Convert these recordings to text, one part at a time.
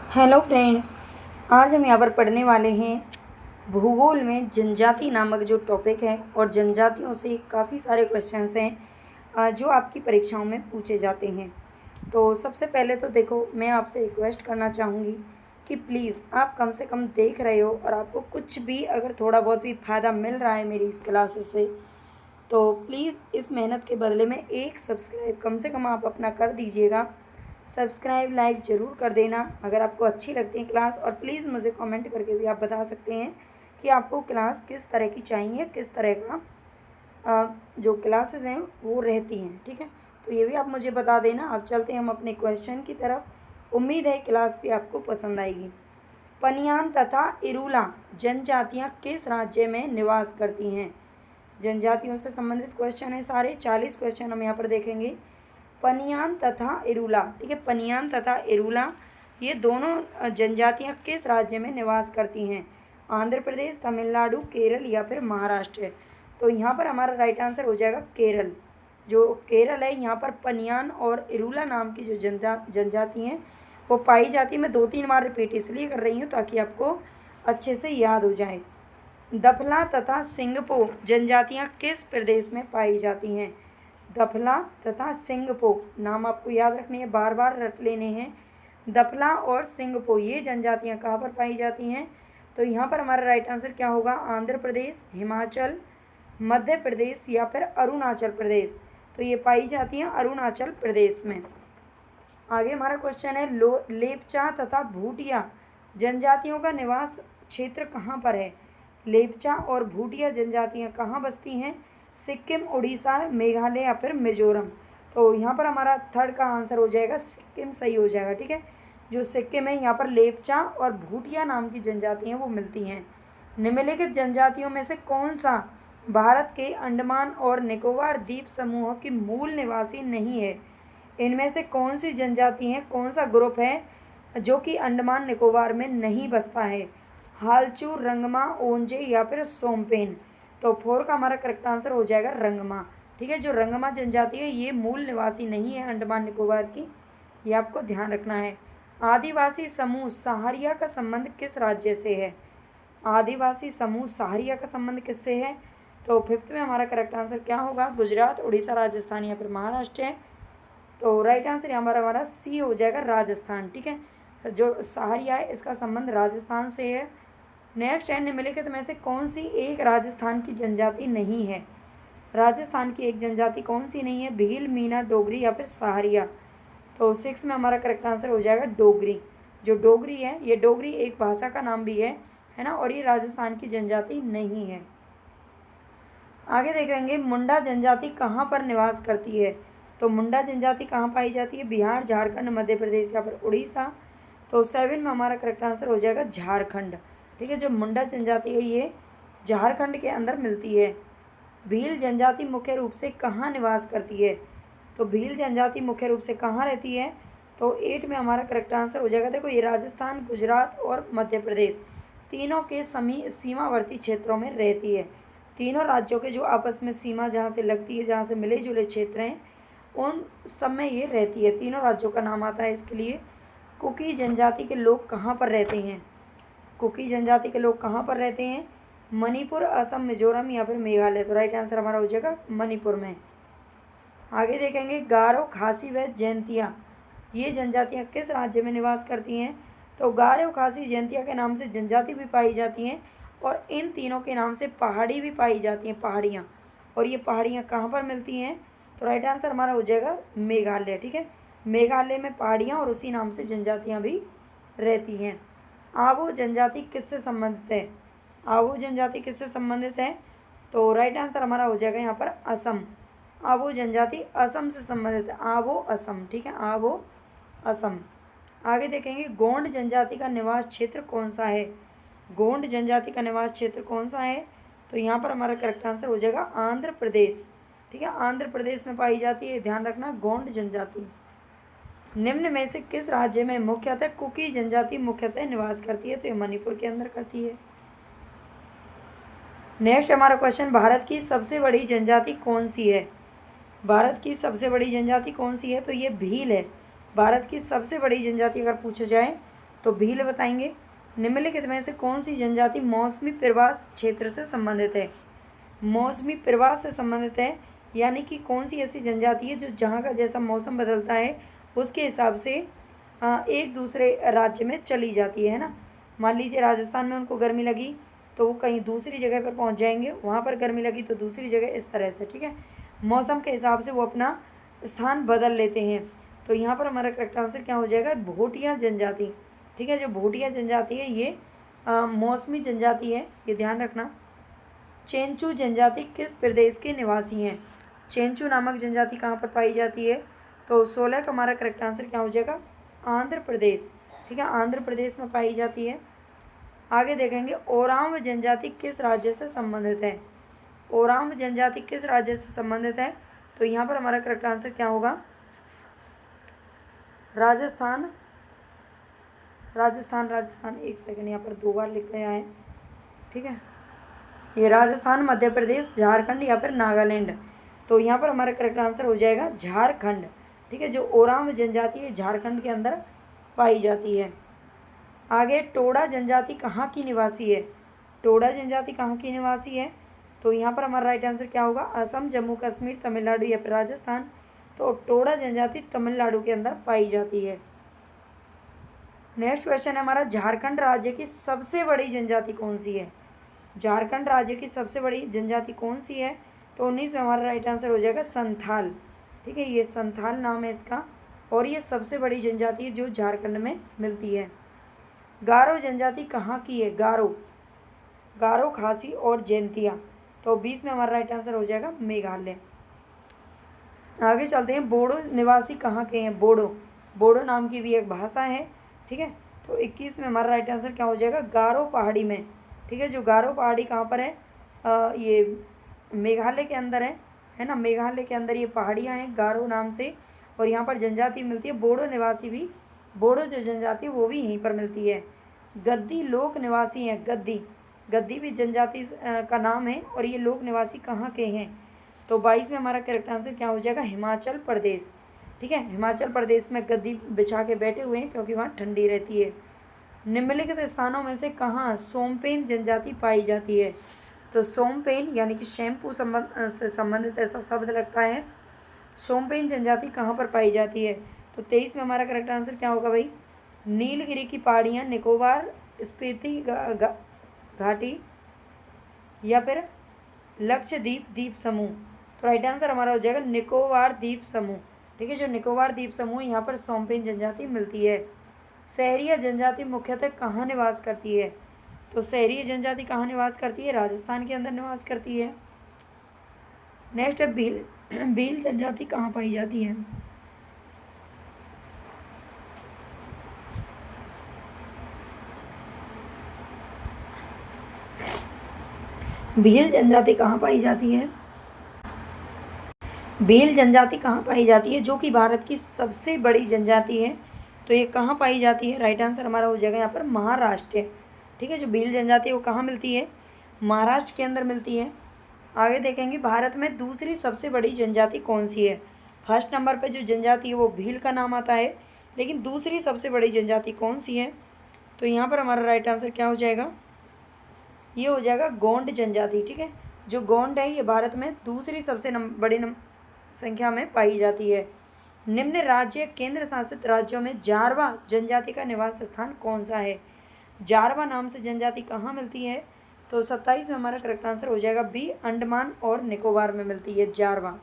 Hello friends, आज हम यहाँ पर पढ़ने वाले हैं भूगोल में जनजाति नामक जो टॉपिक है। और जनजातियों से काफ़ी सारे क्वेश्चंस हैं जो आपकी परीक्षाओं में पूछे जाते हैं। तो सबसे पहले तो देखो, मैं आपसे रिक्वेस्ट करना चाहूँगी कि प्लीज़ आप कम से कम देख रहे हो और आपको कुछ भी अगर थोड़ा बहुत भी फ़ायदा मिल रहा है मेरी इस क्लासेस से, तो प्लीज़ इस मेहनत के बदले में एक सब्सक्राइब कम से कम आप अपना कर दीजिएगा। सब्सक्राइब लाइक ज़रूर कर देना अगर आपको अच्छी लगती है क्लास। और प्लीज़ मुझे कमेंट करके भी आप बता सकते हैं कि आपको क्लास किस तरह की चाहिए, किस तरह का जो क्लासेस हैं वो रहती हैं। ठीक है, तो ये भी आप मुझे बता देना। अब चलते हैं हम अपने क्वेश्चन की तरफ। उम्मीद है क्लास भी आपको पसंद आएगी। पनियान तथा इरूला जनजातियाँ किस राज्य में निवास करती हैं? जनजातियों से संबंधित क्वेश्चन है सारे, 40 क्वेश्चन हम यहाँ पर देखेंगे। पनियान तथा इरूला, ठीक है, पनियान तथा इरूला ये दोनों जनजातियाँ किस राज्य में निवास करती हैं? आंध्र प्रदेश, तमिलनाडु, केरल या फिर महाराष्ट्र। तो यहाँ पर हमारा राइट आंसर हो जाएगा केरल। जो केरल है, यहाँ पर पनियान और इरूला नाम की जो जनजाति हैं वो पाई जाती है। मैं 2-3 बार रिपीट इसलिए कर रही हूँ ताकि आपको अच्छे से याद हो जाए। दफला तथा सिंगपो जनजातियाँ किस प्रदेश में पाई जाती हैं? दफला तथा सिंगपो नाम आपको याद रखने हैं, बार बार रट लेने हैं। दफला और सिंगपो ये जनजातियाँ कहाँ पर पाई जाती हैं? तो यहाँ पर हमारा राइट आंसर क्या होगा? आंध्र प्रदेश, हिमाचल, मध्य प्रदेश या फिर अरुणाचल प्रदेश। तो ये पाई जाती हैं अरुणाचल प्रदेश में। आगे हमारा क्वेश्चन है लेपचा तथा भूटिया जनजातियों का निवास क्षेत्र कहाँ पर है? लेपचा और भूटिया जनजातियाँ कहाँ बसती हैं? सिक्किम, उड़ीसा, मेघालय या फिर मिजोरम। तो यहाँ पर हमारा थर्ड का आंसर हो जाएगा सिक्किम, सही हो जाएगा। ठीक है, जो सिक्किम है यहाँ पर लेपचा और भूटिया नाम की जनजातियाँ वो मिलती हैं। निम्नलिखित जनजातियों में से कौन सा भारत के अंडमान और निकोबार द्वीप समूहों की मूल निवासी नहीं है? इनमें से कौन सी जनजाति है, कौन सा ग्रुप है जो कि अंडमान निकोबार में नहीं बसता है? हालचू, रंगमा, ओंजे या फिर सोमपेन। तो 4 का हमारा करेक्ट आंसर हो जाएगा रंगमा। ठीक है, जो रंगमा जनजाति है ये मूल निवासी नहीं है अंडमान निकोबार की, ये आपको ध्यान रखना है। आदिवासी समूह सहारिया का संबंध किस राज्य से है? आदिवासी समूह सहारिया का संबंध किससे है? तो 5th में हमारा करेक्ट आंसर क्या होगा? गुजरात, उड़ीसा, राजस्थान या फिर महाराष्ट्र है। तो राइट आंसर हमारा सी हो जाएगा, राजस्थान। ठीक है, जो सहारिया है इसका संबंध राजस्थान से है। नेक्स्ट है, निम्नलिखित में से कौन सी एक राजस्थान की जनजाति नहीं है? राजस्थान की एक जनजाति कौन सी नहीं है? भील, मीना, डोगरी या फिर सहारिया। तो 6 में हमारा करेक्ट आंसर हो जाएगा डोगरी। जो डोगरी है, ये डोगरी एक भाषा का नाम भी है ना, और ये राजस्थान की जनजाति नहीं है। आगे देखेंगे, मुंडा जनजाति कहाँ पर निवास करती है? तो मुंडा जनजाति कहाँ पाई जाती है? बिहार, झारखंड, मध्य प्रदेश या फिर उड़ीसा। तो 7 में हमारा करेक्ट आंसर हो जाएगा झारखंड। ठीक है, जो मुंडा जनजाति है ये झारखंड के अंदर मिलती है। भील जनजाति मुख्य रूप से कहाँ निवास करती है? तो भील जनजाति मुख्य रूप से कहाँ रहती है? तो 8 में हमारा करेक्ट आंसर हो जाएगा, देखो ये राजस्थान, गुजरात और मध्य प्रदेश तीनों के सीमावर्ती क्षेत्रों में रहती है। तीनों राज्यों के जो आपस में सीमा जहाँ से लगती है, जहाँ से मिले जुले क्षेत्र हैं, उन सब में ये रहती है। तीनों राज्यों का नाम आता है इसके लिए। कुकी जनजाति के लोग कहाँ पर रहते हैं? कुकी जनजाति के लोग कहाँ पर रहते हैं? मणिपुर, असम, मिजोरम या फिर मेघालय। तो राइट आंसर हमारा हो जाएगा मणिपुर में। आगे देखेंगे, गारो, खासी व जैंतिया ये जनजातियाँ किस राज्य में निवास करती हैं? तो गारो, खासी, जैंतिया के नाम से जनजाति भी पाई जाती हैं और इन तीनों के नाम से पहाड़ी भी पाई जाती हैं, पहाड़ियाँ। और ये पहाड़ियाँ कहाँ पर मिलती हैं? तो राइट आंसर हमारा हो जाएगा मेघालय। ठीक है, मेघालय में पहाड़ियाँ और उसी नाम से जनजातियाँ भी रहती हैं। आबो जनजाति किससे संबंधित है? आबो जनजाति किससे संबंधित है? तो राइट आंसर हमारा हो जाएगा यहाँ पर असम। आबो जनजाति असम से संबंधित है, आबो असम। ठीक है, आबो असम। आगे देखेंगे, गोंड जनजाति का निवास क्षेत्र कौन सा है? गोंड जनजाति का निवास क्षेत्र कौन सा है? तो यहाँ पर हमारा करेक्ट आंसर हो जाएगा आंध्र प्रदेश। ठीक है, आंध्र प्रदेश में पाई जाती है, ध्यान रखना, गोंड जनजाति। निम्न में से किस राज्य में मुख्यतः कुकी जनजाति मुख्यतः निवास करती है? तो ये मणिपुर के अंदर करती है। नेक्स्ट हमारा क्वेश्चन, भारत की सबसे बड़ी जनजाति कौन सी है? भारत की सबसे बड़ी जनजाति कौन सी है? तो ये भील है। भारत की सबसे बड़ी जनजाति अगर पूछा जाए तो भील बताएंगे। निम्नलिखित में से कौन सी जनजाति मौसमी प्रवास क्षेत्र से संबंधित है? मौसमी प्रवास से संबंधित है, यानी कि कौन सी ऐसी जनजाति है जो जहाँ का जैसा मौसम बदलता है उसके हिसाब से एक दूसरे राज्य में चली जाती है ना। मान लीजिए राजस्थान में उनको गर्मी लगी तो वो कहीं दूसरी जगह पर पहुंच जाएंगे, वहाँ पर गर्मी लगी तो दूसरी जगह, इस तरह से, ठीक है। मौसम के हिसाब से वो अपना स्थान बदल लेते हैं। तो यहाँ पर हमारा करेक्ट आंसर क्या हो जाएगा? भोटिया जनजाति, ठीक है। जो भोटिया जनजाति है ये मौसमी जनजाति है, ये ध्यान रखना। चेंचू जनजाति किस प्रदेश के निवासी हैं? चेंचू नामक जनजाति कहाँ पर पाई जाती है? तो 16 का हमारा करेक्ट आंसर क्या हो जाएगा? आंध्र प्रदेश, ठीक है, आंध्र प्रदेश में पाई जाती है। आगे देखेंगे ओरांव जनजाति किस राज्य से संबंधित है? ओरांव जनजाति किस राज्य से संबंधित है? तो यहाँ पर हमारा करेक्ट आंसर क्या होगा? राजस्थान। राजस्थान राजस्थान एक सेकंड, यहाँ पर 2 बार लिख गया है, ठीक है। ये राजस्थान, मध्य प्रदेश, झारखंड या फिर नागालैंड। तो यहाँ पर हमारा करेक्ट आंसर हो जाएगा झारखंड, ठीक है। जो ओरांव जनजाति है झारखंड के अंदर पाई जाती है। आगे टोडा जनजाति कहाँ की निवासी है? टोडा जनजाति कहाँ की निवासी है? तो यहाँ पर हमारा राइट आंसर क्या होगा? असम, जम्मू कश्मीर, तमिलनाडु या फिर राजस्थान। तो टोडा जनजाति तमिलनाडु के अंदर पाई जाती है। नेक्स्ट क्वेश्चन है हमारा, झारखंड राज्य की सबसे बड़ी जनजाति कौन सी है? झारखंड राज्य की सबसे बड़ी जनजाति कौन सी है? तो 19 में हमारा राइट आंसर हो जाएगा संथाल, ठीक है। ये संथाल नाम है इसका, और ये सबसे बड़ी जनजाति है जो झारखंड में मिलती है। गारो जनजाति कहाँ की है? गारो, गारो, खासी और जैंतिया। तो 20 में हमारा राइट आंसर हो जाएगा मेघालय। आगे चलते हैं, बोडो निवासी कहाँ के हैं? बोडो, बोडो नाम की भी एक भाषा है, ठीक है। तो 21 में हमारा राइट आंसर क्या हो जाएगा? गारो पहाड़ी में, ठीक है। जो गारो पहाड़ी कहाँ पर है? ये मेघालय के अंदर है ना। मेघालय के अंदर ये पहाड़ियाँ हैं गारो नाम से, और यहाँ पर जनजाति मिलती है बोडो निवासी भी, बोडो जो जनजाति है वो भी यहीं पर मिलती है। गद्दी लोक निवासी हैं, गद्दी, गद्दी भी जनजाति का नाम है, और ये लोक निवासी कहाँ के हैं? तो 22 में हमारा करेक्ट आंसर क्या हो जाएगा? हिमाचल प्रदेश, ठीक है। हिमाचल प्रदेश में गद्दी बिछा के बैठे हुए हैं क्योंकि वहाँ ठंडी रहती है। निम्नलिखित स्थानों में से कहाँ सोमपेन जनजाति पाई जाती है? तो सोमपेन यानी कि शैम्पू से संबंधित ऐसा शब्द लगता है। सोमपेन जनजाति कहाँ पर पाई जाती है? तो 23 में हमारा करेक्ट आंसर क्या होगा भाई? नीलगिरी की पहाड़ियाँ, निकोबार, स्पीति घाटी या फिर लक्षद्वीप द्वीप समूह। तो राइट आंसर हमारा हो जाएगा निकोबार द्वीप समूह, ठीक है। जो निकोबार द्वीप समूह यहाँ पर सोमपेन जनजाति मिलती है। सहरिया जनजाति मुख्यतः कहाँ निवास करती है? तो सहरिया जनजाति कहाँ निवास करती है? राजस्थान के अंदर निवास करती है। नेक्स्ट है भील, भील जनजाति कहाँ पाई जाती है? भील जनजाति कहाँ पाई जाती है? भील जनजाति कहाँ पाई जाती है, जो कि भारत की सबसे बड़ी जनजाति है? तो ये कहाँ पाई जाती है? राइट आंसर हमारा हो जाएगा यहाँ पर महाराष्ट्र, ठीक है। जो भील जनजाति है वो कहाँ मिलती है? महाराष्ट्र के अंदर मिलती है। आगे देखेंगे भारत में दूसरी सबसे बड़ी जनजाति कौन सी है? फर्स्ट नंबर पे जो जनजाति है वो भील का नाम आता है, लेकिन दूसरी सबसे बड़ी जनजाति कौन सी है? तो यहाँ पर हमारा राइट आंसर क्या हो जाएगा? ये हो जाएगा गोंड जनजाति, ठीक है। जो गोंड है ये भारत में दूसरी सबसे बड़ी संख्या में पाई जाती है। निम्न राज्य केंद्र शासित राज्यों में जारवा जनजाति का निवास स्थान कौन सा है? जारवा नाम से जनजाति कहाँ मिलती है? तो 27 में हमारा करेक्ट आंसर हो जाएगा बी, अंडमान और निकोबार में मिलती है जारवा।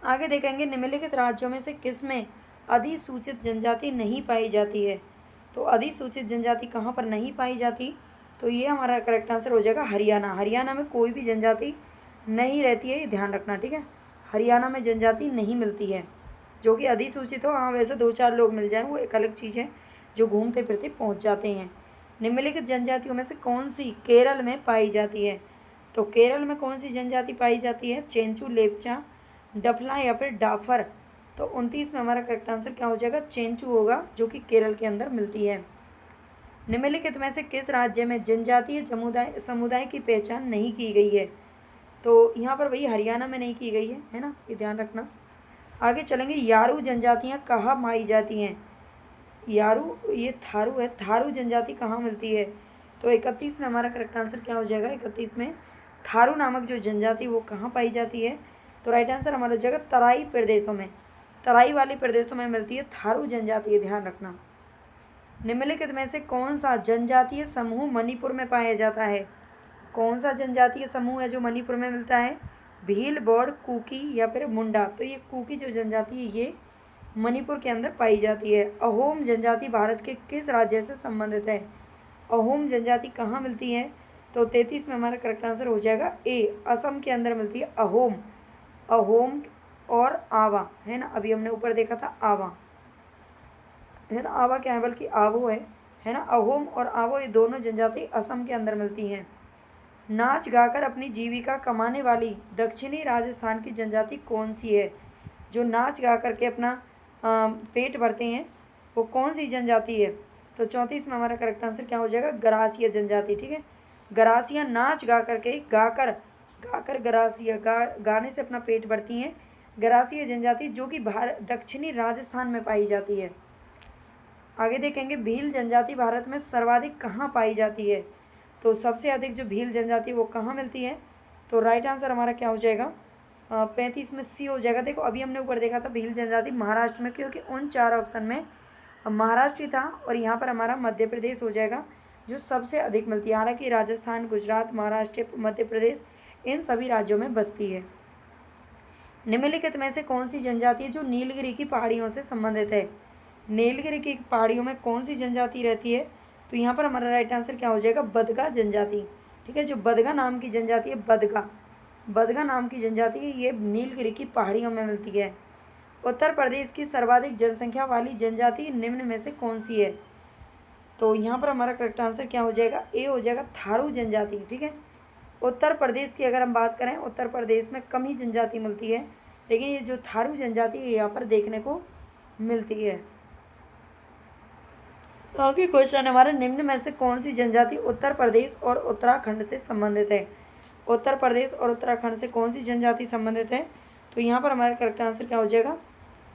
आगे देखेंगे निम्नलिखित राज्यों में से किस में अधिसूचित जनजाति नहीं पाई जाती है? तो अधिसूचित जनजाति कहाँ पर नहीं पाई जाती? तो ये हमारा करेक्ट आंसर हो जाएगा हरियाणा। हरियाणा में कोई भी जनजाति नहीं रहती है, ये ध्यान रखना, ठीक है। हरियाणा में जनजाति नहीं मिलती है जो कि अधिसूचित हो। हाँ, वैसे 2-4 लोग मिल जाएं वो एक अलग चीज़ है, जो घूमते फिरते पहुंच जाते हैं। निम्नलिखित जनजातियों में से कौन सी केरल में पाई जाती है? तो केरल में कौन सी जनजाति पाई जाती है? चेंचू, लेप्चा, डफला या फिर डाफर। तो 29 में हमारा करेक्ट आंसर क्या हो जाएगा? चेंचू होगा, जो कि केरल के अंदर मिलती है। निम्नलिखित में से किस राज्य में जनजातीय समुदाय की पहचान नहीं की गई है? तो यहाँ पर वही हरियाणा में नहीं की गई है ना, ये ध्यान रखना। आगे चलेंगे, यारू जनजातियाँ कहाँ पाई जाती हैं? यारू, ये थारू है। थारू जनजाति कहाँ मिलती है? तो 31 में हमारा करेक्ट आंसर क्या हो जाएगा? 31 में थारू नामक जो जनजाति वो कहाँ पाई जाती है? तो राइट आंसर हमारा हो जाएगा तराई प्रदेशों में, तराई वाले प्रदेशों में मिलती है थारू जनजाति, ध्यान रखना। निम्नलिखित में से कौन सा जनजातीय समूह मणिपुर में पाया जाता है? कौन सा जनजातीय समूह है जो मणिपुर में मिलता है? भील, बौड़, कुकी या फिर मुंडा। तो ये कुकी जो जनजाति है ये मणिपुर के अंदर पाई जाती है। अहोम जनजाति भारत के किस राज्य से संबंधित है? अहोम जनजाति कहाँ मिलती है? तो 33 में हमारा करेक्ट आंसर हो जाएगा ए, असम के अंदर मिलती है अहोम। अहोम और आवा है ना, अभी हमने ऊपर देखा था आवा है ना, आवा क्या है बल्कि आवो है ना। अहोम और आवो ये दोनों जनजाति असम के अंदर मिलती हैं। नाच गाकर अपनी जीविका कमाने वाली दक्षिणी राजस्थान की जनजाति कौन सी है? जो नाच गा करके अपना पेट भरते हैं वो कौन सी जनजाति है? तो 34 में हमारा करेक्ट आंसर क्या हो जाएगा? गरासिया जनजाति, ठीक है। गरासिया नाच गा करके गाकर गरासिया गाने से अपना पेट भरती हैं। गरासिया जनजाति जो कि दक्षिणी राजस्थान में पाई जाती है। आगे देखेंगे भील जनजाति भारत में सर्वाधिक कहाँ पाई जाती है? तो सबसे अधिक जो भील जनजाति वो कहाँ मिलती है? तो राइट आंसर हमारा क्या हो जाएगा? 35 में सी हो जाएगा। देखो अभी हमने ऊपर देखा था भील जनजाति महाराष्ट्र में, क्योंकि उन 4 ऑप्शन में महाराष्ट्र था और यहाँ पर हमारा मध्य प्रदेश हो जाएगा जो सबसे अधिक मिलती है। हालांकि राजस्थान, गुजरात, महाराष्ट्र, मध्य प्रदेश इन सभी राज्यों में बसती है। निम्नलिखित में से कौन सी जनजाति है जो नीलगिरी की पहाड़ियों से संबंधित है? नीलगिरी की पहाड़ियों में कौन सी जनजाति रहती है? तो यहाँ पर हमारा राइट आंसर क्या हो जाएगा? बदगा जनजाति, ठीक है। जो बदगा नाम की जनजाति है, बदगा नाम की जनजाति है, ये नीलगिरी की पहाड़ियों में मिलती है। उत्तर प्रदेश की सर्वाधिक जनसंख्या वाली जनजाति निम्न में से कौन सी है? तो यहाँ पर हमारा करेक्ट आंसर क्या हो जाएगा? ए हो जाएगा थारू जनजाति, ठीक है। उत्तर प्रदेश की अगर हम बात करें, उत्तर प्रदेश में कम ही जनजाति मिलती है, लेकिन ये जो थारू जनजाति है यहाँ पर देखने को मिलती है। आगे क्वेश्चन हमारा, निम्न में से कौन सी जनजाति उत्तर प्रदेश और उत्तराखंड से संबंधित है? उत्तर प्रदेश और उत्तराखंड से कौन सी जनजाति संबंधित है? तो यहाँ पर हमारा करेक्ट आंसर क्या हो जाएगा?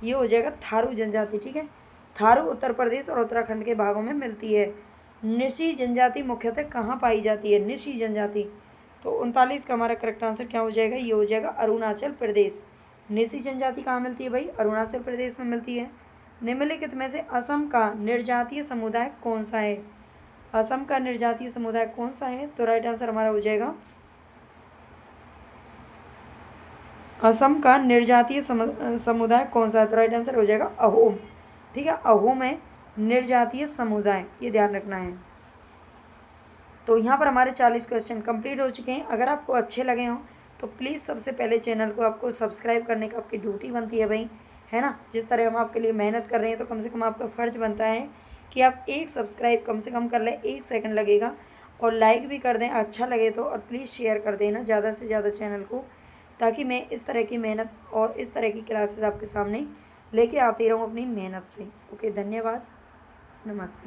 ये हो जाएगा थारू जनजाति, ठीक है। थारू उत्तर प्रदेश और उत्तराखंड के भागों में मिलती है। निशी जनजाति मुख्यतः कहाँ पाई जाती है? निशी जनजाति, तो 39 का हमारा करेक्ट आंसर क्या हो जाएगा? ये हो जाएगा अरुणाचल प्रदेश। निशी जनजाति कहाँ मिलती है भाई? अरुणाचल प्रदेश में मिलती है। निम्नलिखित में से असम का निर्जातीय समुदाय कौन सा है? असम का निर्जातीय समुदाय कौन सा है? तो राइट आंसर हमारा हो जाएगा, असम का निर्जातीय समुदाय कौन सा है? तो राइट आंसर हो जाएगा अहोम, ठीक है। अहोम है निर्जातीय समुदाय, ये ध्यान रखना है। तो यहाँ पर हमारे 40 क्वेश्चन कंप्लीट हो चुके हैं। अगर आपको अच्छे लगे हों तो प्लीज़ सबसे पहले चैनल को आपको सब्सक्राइब करने का आपकी ड्यूटी बनती है भाई, है ना। जिस तरह हम आपके लिए मेहनत कर रहे हैं तो कम से कम आपका फ़र्ज़ बनता है कि आप एक सब्सक्राइब कम से कम कर लें, 1 सेकंड लगेगा, और लाइक भी कर दें अच्छा लगे तो, और प्लीज़ शेयर कर देना ज़्यादा से ज़्यादा चैनल को, ताकि मैं इस तरह की मेहनत और इस तरह की क्लासेस आपके सामने लेके आती रहूँ अपनी मेहनत से। ओके, धन्यवाद, नमस्ते।